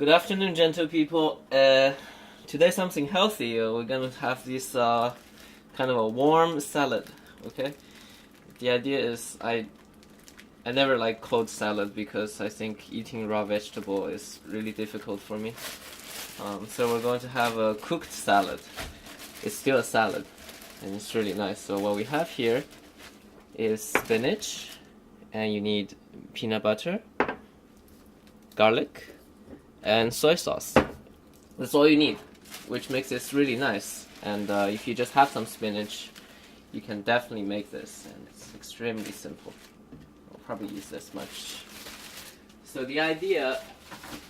Good afternoon, gentle people. Today something healthy. We're gonna have this kind of a warm salad. Okay. The idea is I never like cold salad because I think eating raw vegetable is really difficult for me. So we're going to have a cooked salad. It's still a salad, and it's really nice. So what we have here is spinach, and you need peanut butter, garlic, and soy sauce. That's all you need, which makes this really nice. And if you just have some spinach, you can definitely make this, and it's extremely simple. I'll probably use this much. So the idea,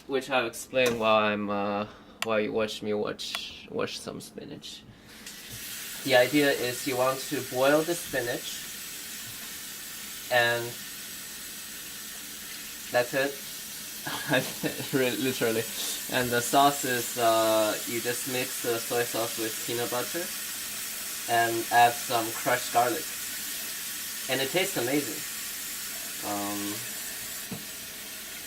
which I'll explain while you watch me wash some spinach. The idea is you want to boil the spinach, and that's it. Literally. And the sauce is you just mix the soy sauce with peanut butter and add some crushed garlic, and it tastes amazing.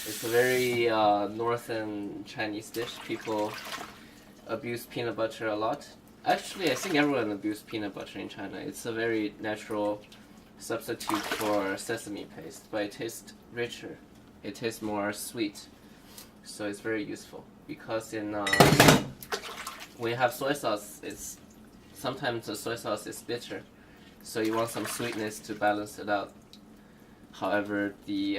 It's a very northern Chinese dish. People abuse peanut butter a lot. Actually, I think everyone abuses peanut butter in China. It's a very natural substitute for sesame paste, but it tastes richer. It tastes more sweet, so it's very useful. Because when you have soy sauce, sometimes the soy sauce is bitter, so you want some sweetness to balance it out. However, the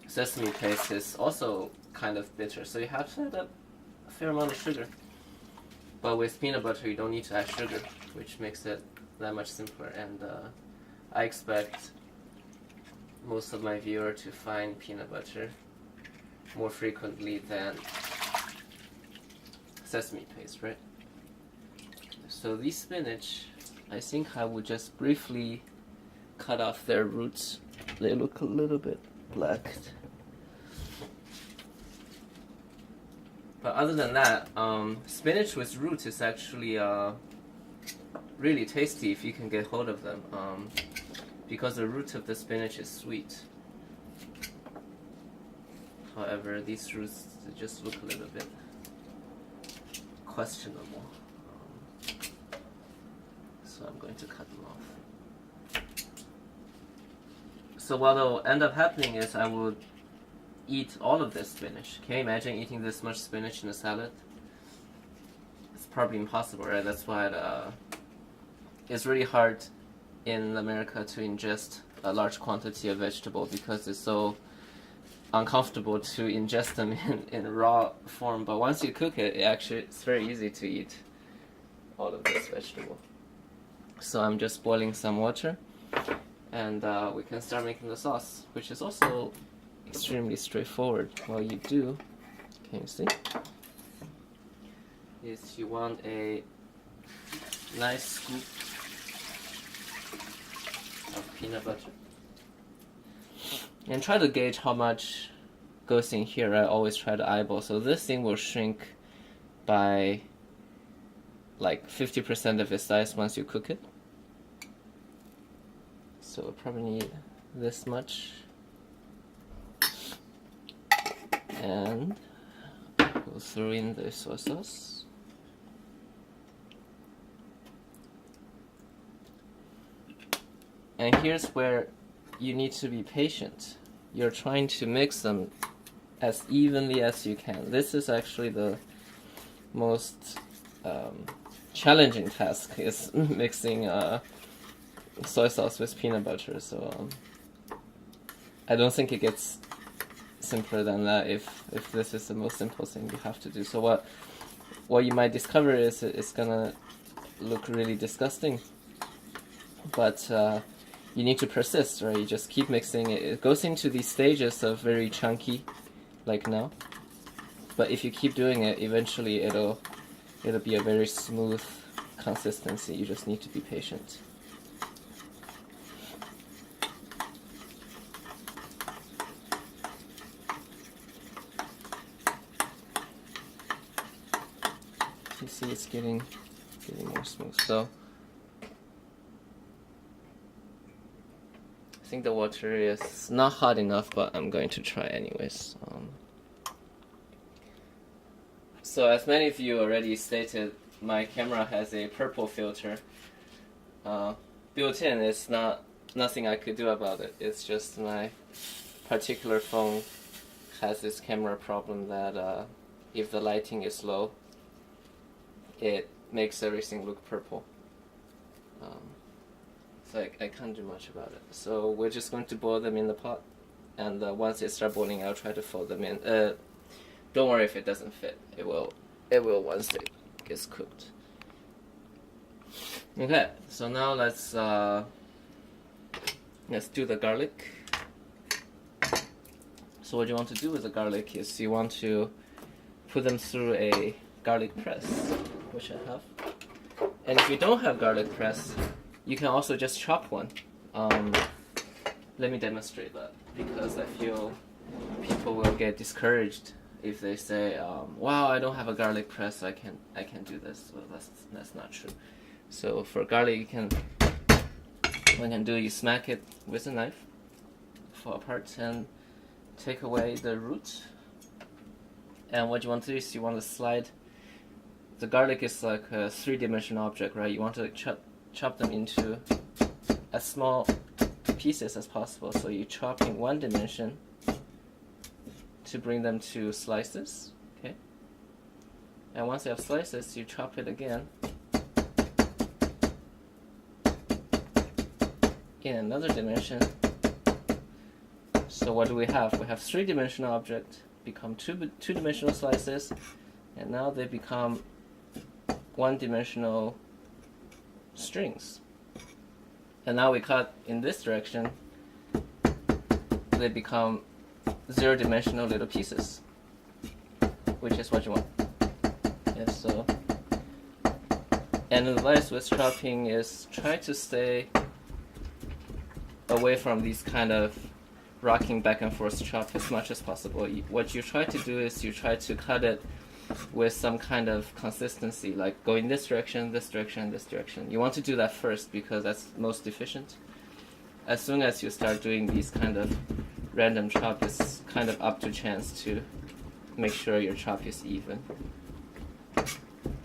sesame paste is also kind of bitter, so you have to add a fair amount of sugar. But with peanut butter, you don't need to add sugar, which makes it that much simpler. And I expect most of my viewers to find peanut butter more frequently than sesame paste, right? So these spinach, I think I would just briefly cut off their roots. They look a little bit black. But other than that, spinach with roots is actually really tasty if you can get hold of them. Because the root of the spinach is sweet. However, these roots just look a little bit questionable. So I'm going to cut them off. So what will end up happening is I will eat all of this spinach. Can you imagine eating this much spinach in a salad? It's probably impossible, right? That's why it's really hard in America to ingest a large quantity of vegetable because it's so uncomfortable to ingest them in raw form. But once you cook it, it's very easy to eat all of this vegetable. So I'm just boiling some water, and we can start making the sauce, which is also extremely straightforward. What you do, can you see, is you want a nice scoop of peanut butter, and try to gauge how much goes in here. I always try to eyeball, so this thing will shrink by like 50% of its size once you cook it. So we'll probably need this much, and we'll throw in the soy sauce. And here's where you need to be patient. You're trying to mix them as evenly as you can. This is actually the most challenging task, is mixing soy sauce with peanut butter. So I don't think it gets simpler than that if this is the most simple thing you have to do. So what you might discover is it's gonna look really disgusting, but you need to persist, right? You just keep mixing it. It goes into these stages of very chunky, like now. But if you keep doing it, eventually it'll be a very smooth consistency. You just need to be patient. You see, it's getting more smooth. So I think the water is not hot enough, but I'm going to try anyways. So as many of you already stated, my camera has a purple filter built in. It's nothing I could do about it. It's just my particular phone has this camera problem that if the lighting is low, it makes everything look purple. So I can't do much about it. So we're just going to boil them in the pot, and once they start boiling, I'll try to fold them in. Don't worry if it doesn't fit. It will once it gets cooked. Okay, so now let's do the garlic. So what you want to do with the garlic is you want to put them through a garlic press, which I have. And if you don't have garlic press, you can also just chop one. Let me demonstrate that, because I feel people will get discouraged if they say, "Wow, I don't have a garlic press, I can't do this." Well, that's not true. So for garlic, you smack it with a knife, fall apart, and take away the root. And what you want to do is you want to slide. The garlic is like a three-dimensional object, right? You want to chop them into as small pieces as possible. So you chop in one dimension to bring them to slices, okay? And once you have slices, you chop it again in another dimension. So what do we have? We have three-dimensional object become two-dimensional slices, and now they become one-dimensional strings. And now we cut in this direction, they become zero-dimensional little pieces, which is what you want. Yeah, so, and the advice with chopping is try to stay away from these kind of rocking back and forth chop as much as possible. What you try to do is you try to cut it with some kind of consistency, like going this direction, this direction, this direction. You want to do that first because that's most efficient. As soon as you start doing these kind of random chop, it's kind of up to chance to make sure your chop is even.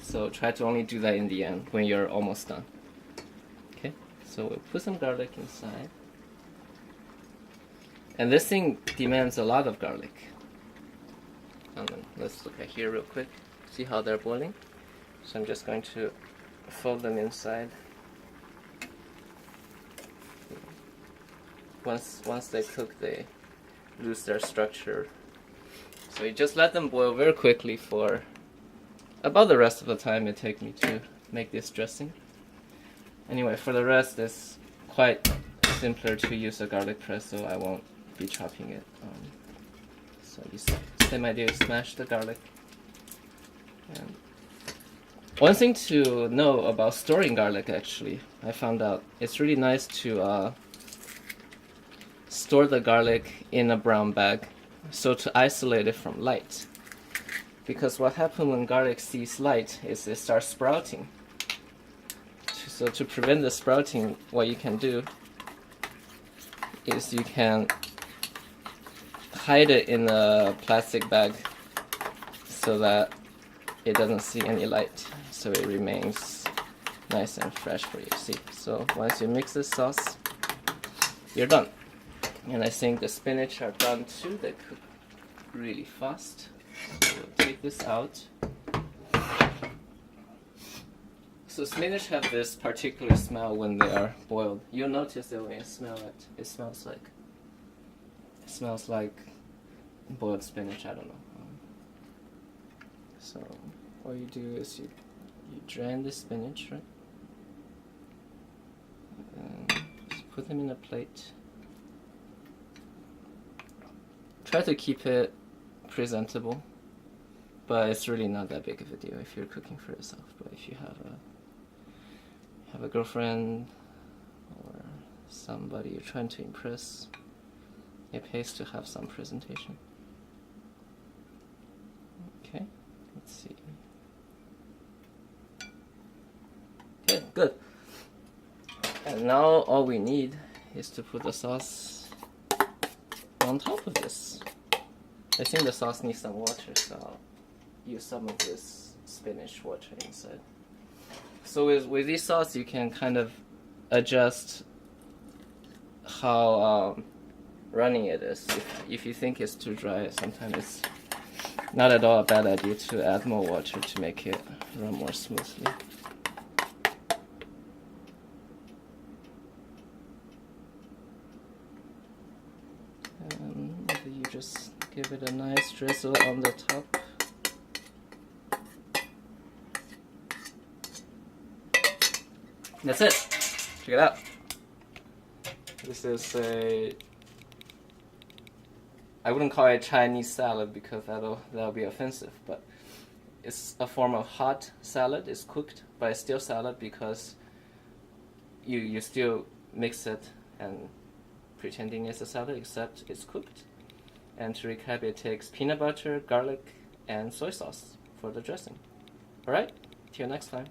So try to only do that in the end when you're almost done. Okay, so we'll put some garlic inside. And this thing demands a lot of garlic. Let's look at here real quick. See how they're boiling? So I'm just going to fold them inside. Once they cook, they lose their structure. So you just let them boil very quickly for about the rest of the time it takes me to make this dressing. Anyway, for the rest, it's quite simpler to use a garlic press, so I won't be chopping it. So you same idea, smash the garlic. And one thing to know about storing garlic, actually, I found out it's really nice to store the garlic in a brown bag, so to isolate it from light. Because what happens when garlic sees light is it starts sprouting. So to prevent the sprouting, what you can do is you can hide it in a plastic bag so that it doesn't see any light, so it remains nice and fresh for you. See, so once you mix the sauce, you're done. And I think the spinach are done too. They cook really fast. So we'll take this out. So spinach have this particular smell when they are boiled. You'll notice that when you smell it, it smells like boiled spinach. I don't know. So what you do is you drain the spinach, right? And just put them in a plate. Try to keep it presentable, but it's really not that big of a deal if you're cooking for yourself. But if you have a girlfriend or somebody you're trying to impress, it pays to have some presentation. Okay, let's see. Okay, good. And now all we need is to put the sauce on top of this. I think the sauce needs some water, so use some of this spinach water inside. So with this sauce, you can kind of adjust how running it is. If you think it's too dry, sometimes it's not at all a bad idea to add more water to make it run more smoothly. And maybe you just give it a nice drizzle on the top. That's it. Check it out. This is I wouldn't call it Chinese salad because that'll be offensive, but it's a form of hot salad. It's cooked, but it's still salad because you still mix it and pretending it's a salad, except it's cooked. And to recap, it takes peanut butter, garlic, and soy sauce for the dressing. Alright, till next time.